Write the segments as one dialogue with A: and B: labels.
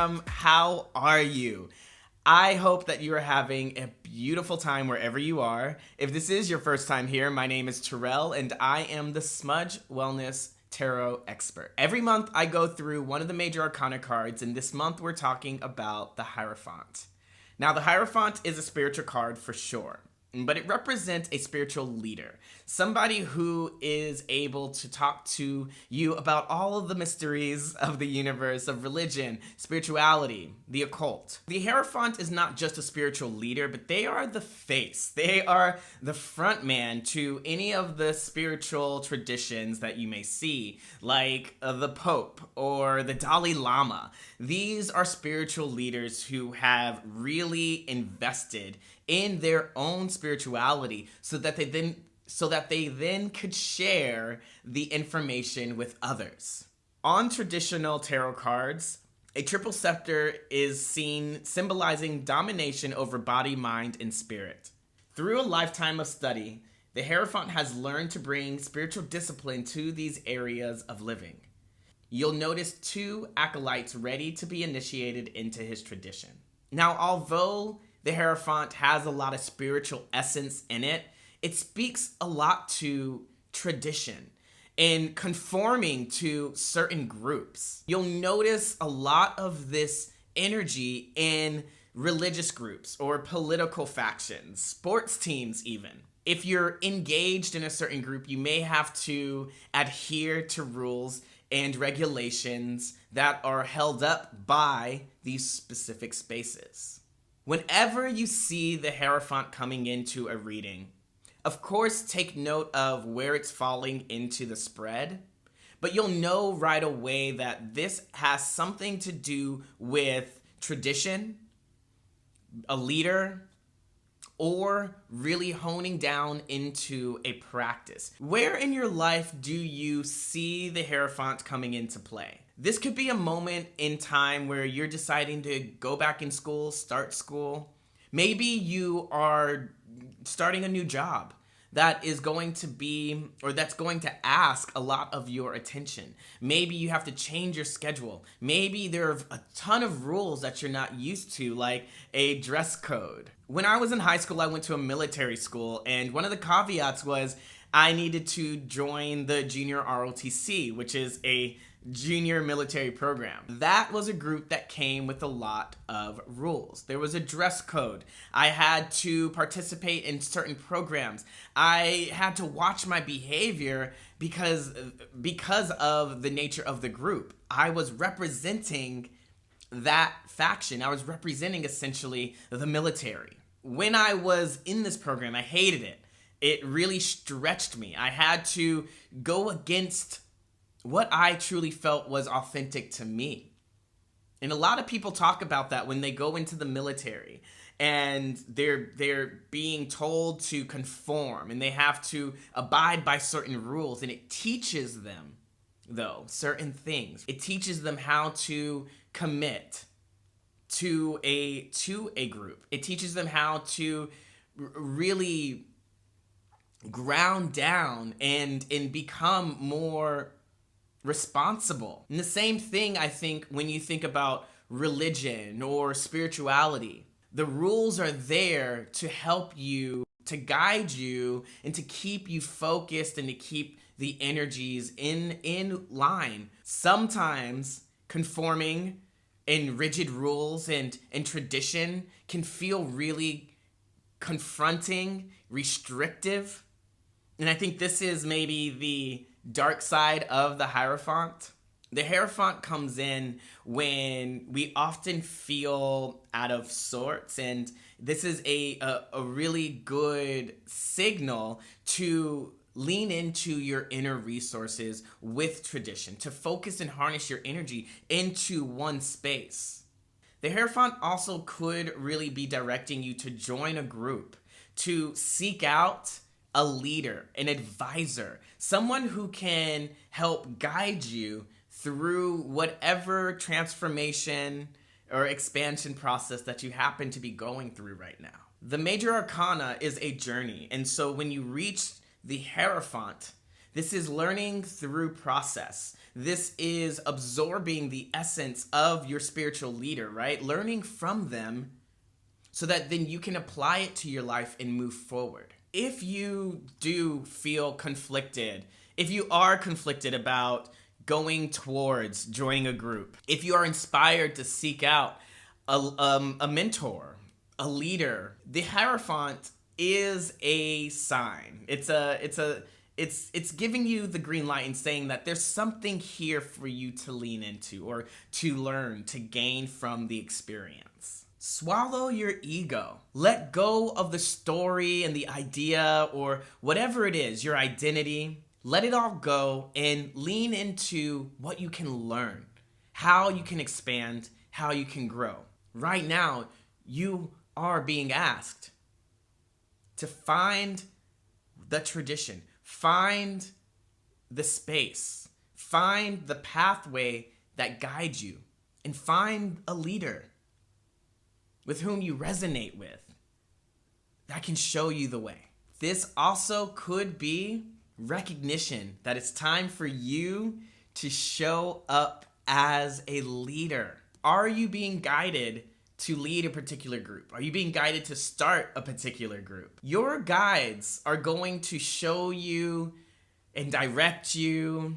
A: fam. How are you? I hope that you are having a beautiful time wherever you are. If this is your first time here, my name is Tirrell, and I am the Smudge Wellness Tarot expert. Every month, I go through one of the major Arcana cards, and this month we're talking about the Hierophant. Now, the Hierophant is a spiritual card for sure, but it represents a spiritual leader, somebody who is able to talk to you about all of the mysteries of the universe, of religion, spirituality, the occult. The Hierophant is not just a spiritual leader, but they are the face. They are the front man to any of the spiritual traditions that you may see, like the Pope or the Dalai Lama. These are spiritual leaders who have really invested in their own spirituality so that they then could share the information with others. On traditional tarot cards, a triple scepter is seen symbolizing domination over body, mind, and spirit. Through a lifetime of study, the Hierophant has learned to bring spiritual discipline to these areas of living. You'll notice two acolytes ready to be initiated into his tradition. Now, although the Hierophant has a lot of spiritual essence in it, it speaks a lot to tradition and conforming to certain groups. You'll notice a lot of this energy in religious groups or political factions, sports teams even. If you're engaged in a certain group, you may have to adhere to rules and regulations that are held up by these specific spaces. Whenever you see the Hierophant coming into a reading, of course, take note of where it's falling into the spread, but you'll know right away that this has something to do with tradition, a leader, or really honing down into a practice. Where in your life do you see the Hierophant coming into play? This could be a moment in time where you're deciding to go back in school, start school. Maybe you are starting a new job that is going to be, or that's going to ask a lot of your attention. Maybe you have to change your schedule. Maybe there are a ton of rules that you're not used to, like a dress code. When I was in high school, I went to a military school, and one of the caveats was I needed to join the junior ROTC, which is a junior military program. That was a group that came with a lot of rules. There was a dress code. I had to participate in certain programs. I had to watch my behavior because of the nature of the group. I was representing that faction. I was representing essentially the military. When I was in this program, I hated it. It really stretched me. I had to go against what I truly felt was authentic to me. And a lot of people talk about that when they go into the military and they're being told to conform and they have to abide by certain rules, and it teaches them, though, certain things. It teaches them how to commit to a group. It teaches them how to really ground down and become more responsible. And the same thing, I think, when you think about religion or spirituality. The rules are there to help you, to guide you, and to keep you focused and to keep the energies in line. Sometimes conforming in rigid rules and tradition can feel really confronting, restrictive. And I think this is maybe the dark side of the Hierophant. The Hierophant comes in when we often feel out of sorts, and this is a really good signal to lean into your inner resources with tradition, to focus and harness your energy into one space. The Hierophant also could really be directing you to join a group, to seek out a leader, an advisor, someone who can help guide you through whatever transformation or expansion process that you happen to be going through right now. The major arcana is a journey, and so when you reach the Hierophant, This is learning through process. This is absorbing the essence of your spiritual leader, right? Learning from them so that then you can apply it to your life and move forward. If you do feel conflicted, if you are conflicted about going towards joining a group, if you are inspired to seek out a mentor, a leader, the Hierophant is a sign. It's giving you the green light and saying that there's something here for you to lean into or to learn, to gain from the experience. Swallow your ego. Let go of the story and the idea or whatever it is, your identity. Let it all go and lean into what you can learn, how you can expand, how you can grow. Right now, you are being asked to find the tradition, find the space, find the pathway that guides you, and find a leader with whom you resonate with that can show you the way. This also could be recognition that it's time for you to show up as a leader. Are you being guided to lead a particular group? Are you being guided to start a particular group? Your guides are going to show you and direct you,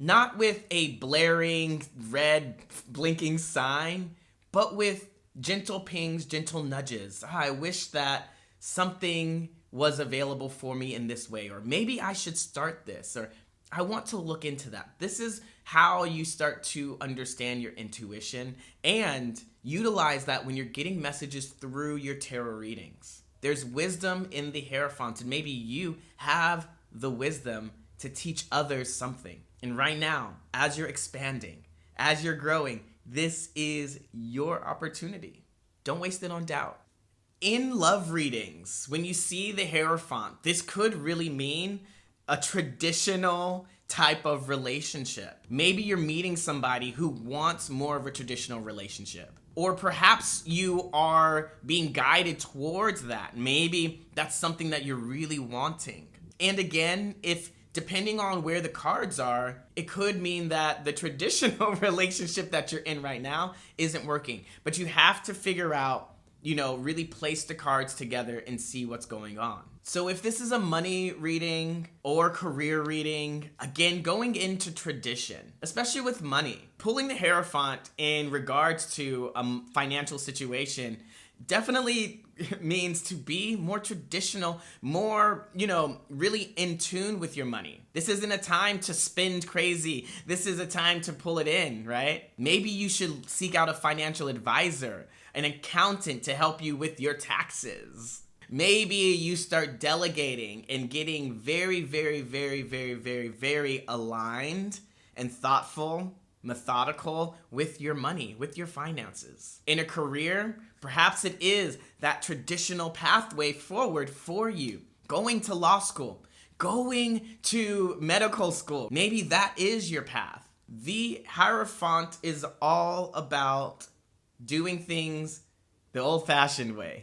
A: not with a blaring red blinking sign, but with gentle pings, gentle nudges. I wish that something was available for me in this way, or maybe I should start this, or I want to look into that. This is how you start to understand your intuition and utilize that when you're getting messages through your tarot readings. There's wisdom in the Hierophant, and maybe you have the wisdom to teach others something. And right now, as you're expanding, as you're growing, this is your opportunity. Don't waste it on doubt. In love readings, when you see the Hierophant, this could really mean a traditional type of relationship. Maybe you're meeting somebody who wants more of a traditional relationship. Or perhaps you are being guided towards that. Maybe that's something that you're really wanting. And again, if depending on where the cards are, it could mean that the traditional relationship that you're in right now isn't working. But you have to figure out, really place the cards together and see what's going on. So if this is a money reading or career reading, again, going into tradition, especially with money, pulling the Hierophant in regards to a financial situation definitely means to be more traditional, more, really in tune with your money. This isn't a time to spend crazy. This is a time to pull it in, right? Maybe you should seek out a financial advisor, an accountant to help you with your taxes. Maybe you start delegating and getting very, very, very, very, very, very aligned and thoughtful, methodical with your money, with your finances. In a career, perhaps it is that traditional pathway forward for you. Going to law school, going to medical school. Maybe that is your path. The Hierophant is all about doing things the old-fashioned way,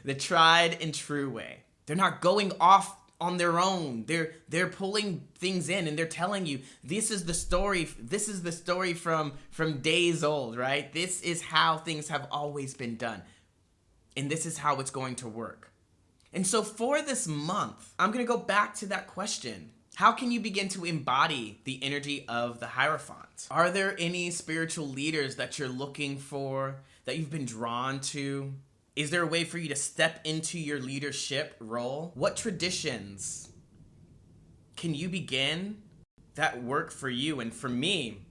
A: the tried and true way. They're not going off on their own. They're pulling things in and they're telling you, this is the story. This is the story from days old, right? This is how things have always been done. And this is how it's going to work. And so for this month, I'm going to go back to that question. How can you begin to embody the energy of the Hierophant? Are there any spiritual leaders that you're looking for, that you've been drawn to? Is there a way for you to step into your leadership role? What traditions can you begin that work for you? And for me,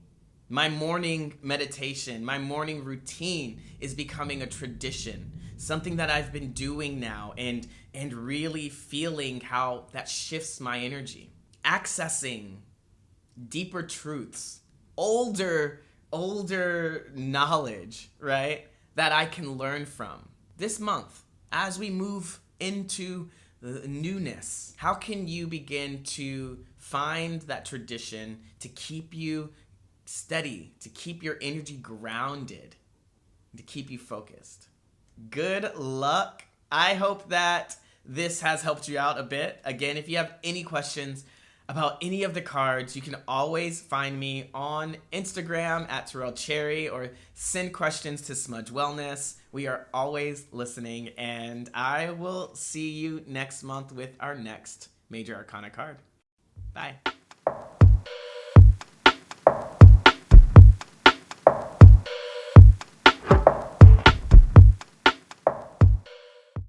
A: my morning meditation, my morning routine is becoming a tradition, something that I've been doing now and really feeling how that shifts my energy. Accessing deeper truths, older knowledge, right, that I can learn from. This month, as we move into the newness, how can you begin to find that tradition to keep you steady, to keep your energy grounded, to keep you focused? Good luck. I hope that this has helped you out a bit. Again, if you have any questions, about any of the cards, you can always find me on Instagram at Tirrell Cherry or send questions to Smudge Wellness. We are always listening, and I will see you next month with our next Major Arcana card. Bye.